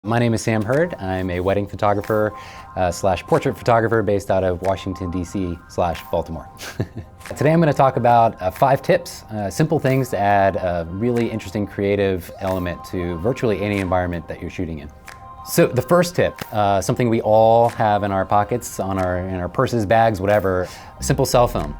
My name is Sam Hurd. I'm a wedding photographer slash portrait photographer based out of Washington, D.C. slash Baltimore. Today I'm going to talk about 5 tips, simple things to add a really interesting creative element to virtually any environment that you're shooting in. So the first tip, something we all have in our pockets, in our purses, bags, whatever, a simple cell phone.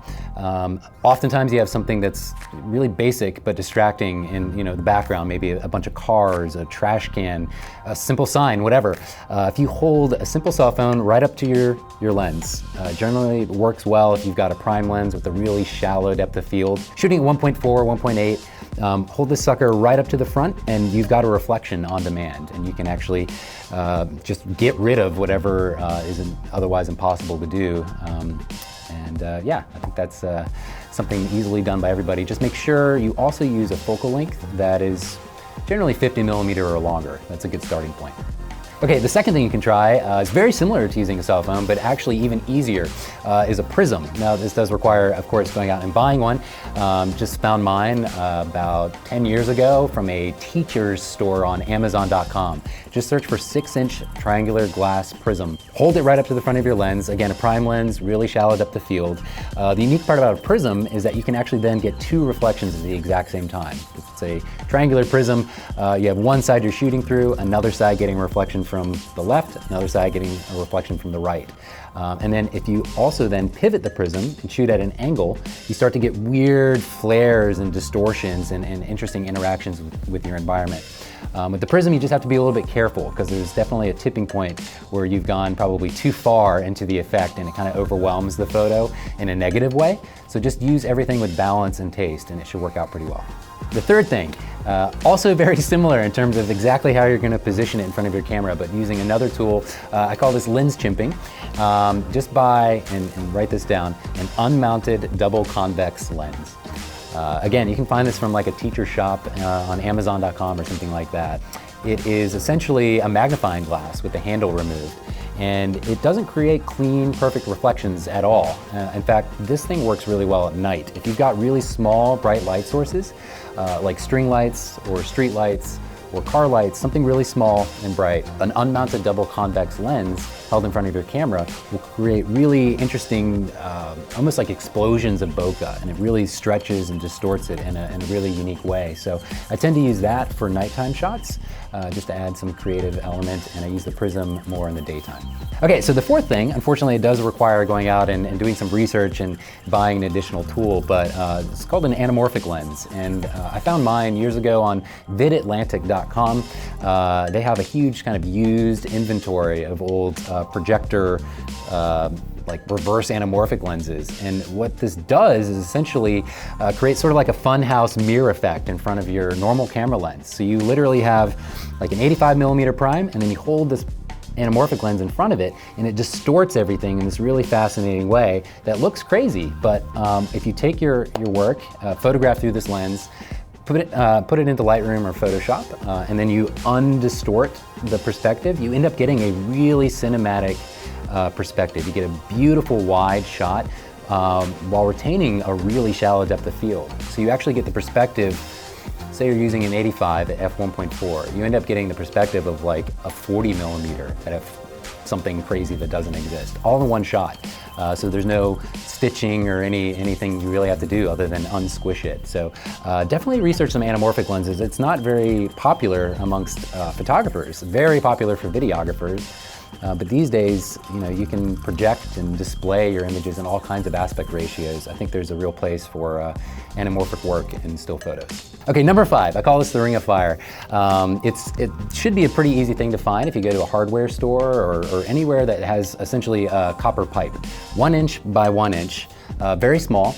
Oftentimes you have something that's really basic but distracting in the background, maybe a bunch of cars, a trash can, a simple sign, whatever. If you hold a simple cell phone right up to your lens, generally it works well if you've got a prime lens with a really shallow depth of field. Shooting at 1.4, 1.8, hold this sucker right up to the front and you've got a reflection on demand, and you can actually just get rid of whatever is otherwise impossible to do. Yeah, I think that's something easily done by everybody. Just make sure you also use a focal length that is generally 50 millimeter or longer. That's a good starting point. Okay, the second thing you can try is very similar to using a cell phone, but actually even easier, is a prism. Now this does require, of course, going out and buying one. Just found mine about 10 years ago from a teacher's store on Amazon.com. Just search for 6-inch triangular glass prism. Hold it right up to the front of your lens. Again, a prime lens, really shallow depth of field. The unique part about a prism is that you can actually then get 2 reflections at the exact same time. It's a triangular prism. You have one side you're shooting through, another side getting a reflection from the left, another side getting a reflection from the right. And then if you also then pivot the prism and shoot at an angle, you start to get weird flares and distortions and interesting interactions with your environment. With the prism, you just have to be a little bit careful because there's definitely a tipping point where you've gone probably too far into the effect and it kind of overwhelms the photo in a negative way. So just use everything with balance and taste and it should work out pretty well. The third thing, also very similar in terms of exactly how you're going to position it in front of your camera, but using another tool. I call this lens chimping. Just buy, and write this down, an unmounted double convex lens. Again, you can find this from like a teacher shop on Amazon.com or something like that. It is essentially a magnifying glass with the handle removed, and it doesn't create clean, perfect reflections at all. In fact, this thing works really well at night. If you've got really small, bright light sources, like string lights or street lights or car lights, something really small and bright, an unmounted double convex lens held in front of your camera will create really interesting, almost like explosions of bokeh, and it really stretches and distorts it in a really unique way. So I tend to use that for nighttime shots, just to add some creative element, and I use the prism more in the daytime. Okay, so the fourth thing, unfortunately it does require going out and doing some research and buying an additional tool, but it's called an anamorphic lens, and I found mine years ago on vidatlantic.com. They have a huge kind of used inventory of old projector like reverse anamorphic lenses, and what this does is essentially create sort of like a funhouse mirror effect in front of your normal camera lens. So you literally have like an 85 millimeter prime, and then you hold this anamorphic lens in front of it, and it distorts everything in this really fascinating way that looks crazy. But if you take your work, photograph through this lens, put it into Lightroom or Photoshop, and then you undistort the perspective, you end up getting a really cinematic perspective. You get a beautiful wide shot while retaining a really shallow depth of field. So you actually get the perspective, say you're using an 85 at f1.4, you end up getting the perspective of like a 40 millimeter at something crazy that doesn't exist, all in one shot. So there's no stitching or anything you really have to do other than unsquish it. So definitely research some anamorphic lenses. It's not very popular amongst photographers, very popular for videographers. But these days, you can project and display your images in all kinds of aspect ratios. I think there's a real place for anamorphic work in still photos. Okay, number 5, I call this the Ring of Fire. It should be a pretty easy thing to find if you go to a hardware store or anywhere that has essentially a copper pipe. 1 inch by 1 inch, very small.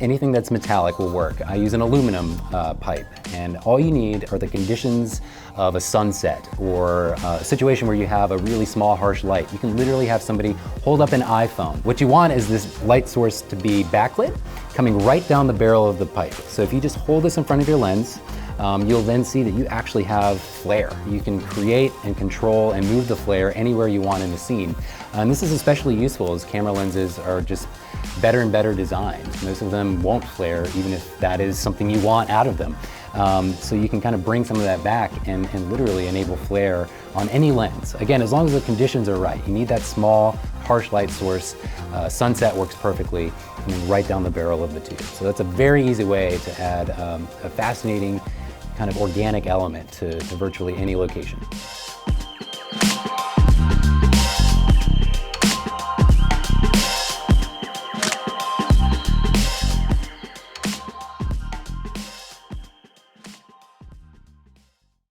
Anything that's metallic will work. I use an aluminum pipe, and all you need are the conditions of a sunset or a situation where you have a really small harsh light. You can literally have somebody hold up an iPhone. What you want is this light source to be backlit, coming right down the barrel of the pipe. So if you just hold this in front of your lens, you'll then see that you actually have flare. You can create and control and move the flare anywhere you want in the scene. And this is especially useful as camera lenses are just better and better designed. Most of them won't flare, even if that is something you want out of them. So you can kind of bring some of that back and literally enable flare on any lens. Again, as long as the conditions are right. You need that small, harsh light source. Sunset works perfectly, and then right down the barrel of the tube. So that's a very easy way to add a fascinating kind of organic element to virtually any location.